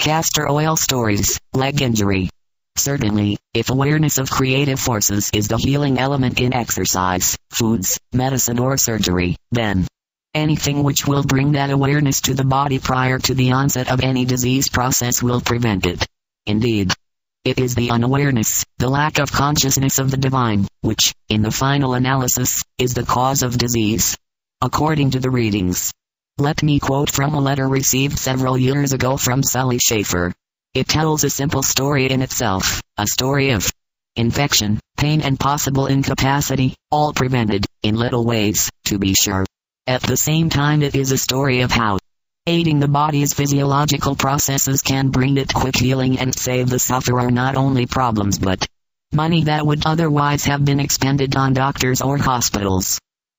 Castor oil stories, leg injury. Certainly, if awareness of creative forces is the healing element in exercise, foods, medicine or surgery, then anything which will bring that awareness to the body prior to the onset of any disease process will prevent it. Indeed, it is the unawareness, the lack of consciousness of the divine, which, in the final analysis, is the cause of disease. According to the readings. Let me quote from a letter received several years ago from Sally Schaefer. It tells a simple story in itself, a story of infection, pain and possible incapacity, all prevented, in little ways, to be sure. At the same time it is a story of how aiding the body's physiological processes can bring it quick healing and save the sufferer not only problems but money that would otherwise have been expended on doctors or hospitals.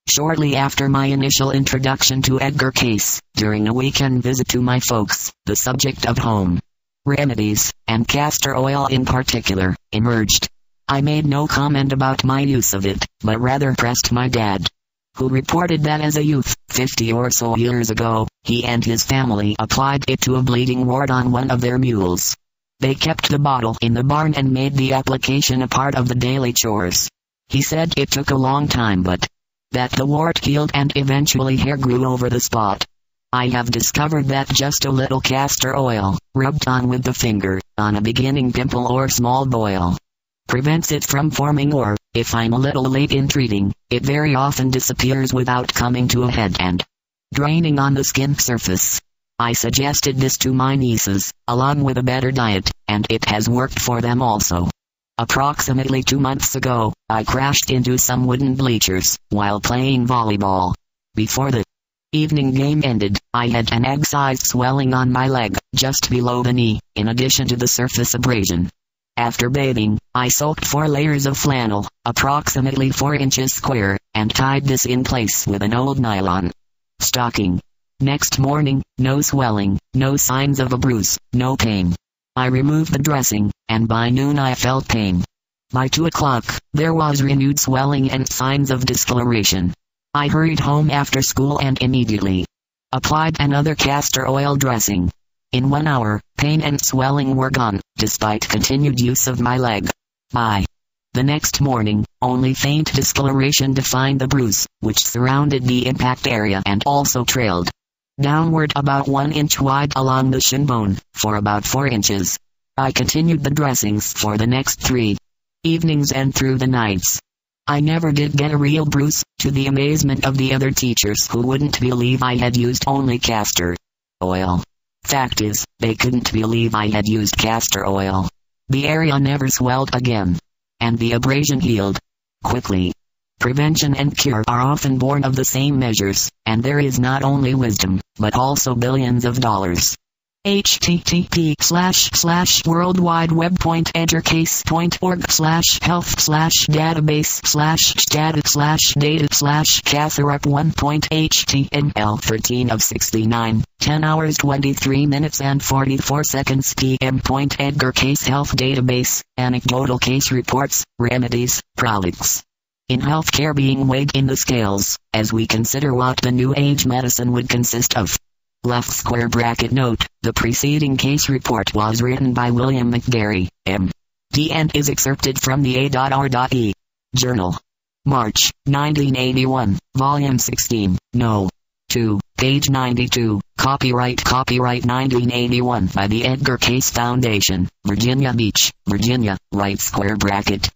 Shortly after my initial introduction to Edgar Cayce, during a weekend visit to my folks, the subject of home remedies, and castor oil in particular, emerged. I made no comment about my use of it, but rather pressed my dad, who reported that as a youth, 50 or so years ago, he and his family applied it to a bleeding wart on one of their mules. They kept the bottle in the barn and made the application a part of the daily chores. He said it took a long time but that the wart healed and eventually hair grew over the spot. I have discovered that just a little castor oil, rubbed on with the finger, on a beginning pimple or small boil, prevents it from forming or, if I'm a little late in treating, it very often disappears without coming to a head and draining on the skin surface. I suggested this to my nieces, along with a better diet, and it has worked for them also. Approximately 2 months ago, I crashed into some wooden bleachers, while playing volleyball. Before the evening game ended, I had an egg-sized swelling on my leg, just below the knee, in addition to the surface abrasion. After bathing, I soaked 4 layers of flannel, approximately 4 inches square, and tied this in place with an old nylon stocking. Next morning, no swelling, no signs of a bruise, no pain. I removed the dressing, and by noon I felt pain. By 2 o'clock, there was renewed swelling and signs of discoloration. I hurried home after school and immediately applied another castor oil dressing. In 1 hour, pain and swelling were gone, despite continued use of my leg. By the next morning, only faint discoloration defined the bruise, which surrounded the impact area and also trailed downward about 1 inch wide along the shin bone, for about 4 inches. I continued the dressings for the next 3 evenings and through the nights. I never did get a real bruise, to the amazement of the other teachers who wouldn't believe I had used only castor oil. Fact is, they couldn't believe I had used castor oil. The area never swelled again. And the abrasion healed quickly. Prevention and cure are often born of the same measures, and there is not only wisdom, but also billions of dollars. http://worldwideweb.edgarcayce.org/health/data/data/castor1.html 13 of 69, 10 hours 23 minutes and 44 seconds p.m. Edgar Cayce Health Database, anecdotal case reports, remedies, products in healthcare being weighed in the scales, as we consider what the new age medicine would consist of. Left square bracket note, the preceding case report was written by William McGarry, M.D. and is excerpted from the A.R.E. Journal. March, 1981, Volume 16, No. 2, page 92, copyright 1981 by the Edgar Cayce Foundation, Virginia Beach, Virginia, right square bracket.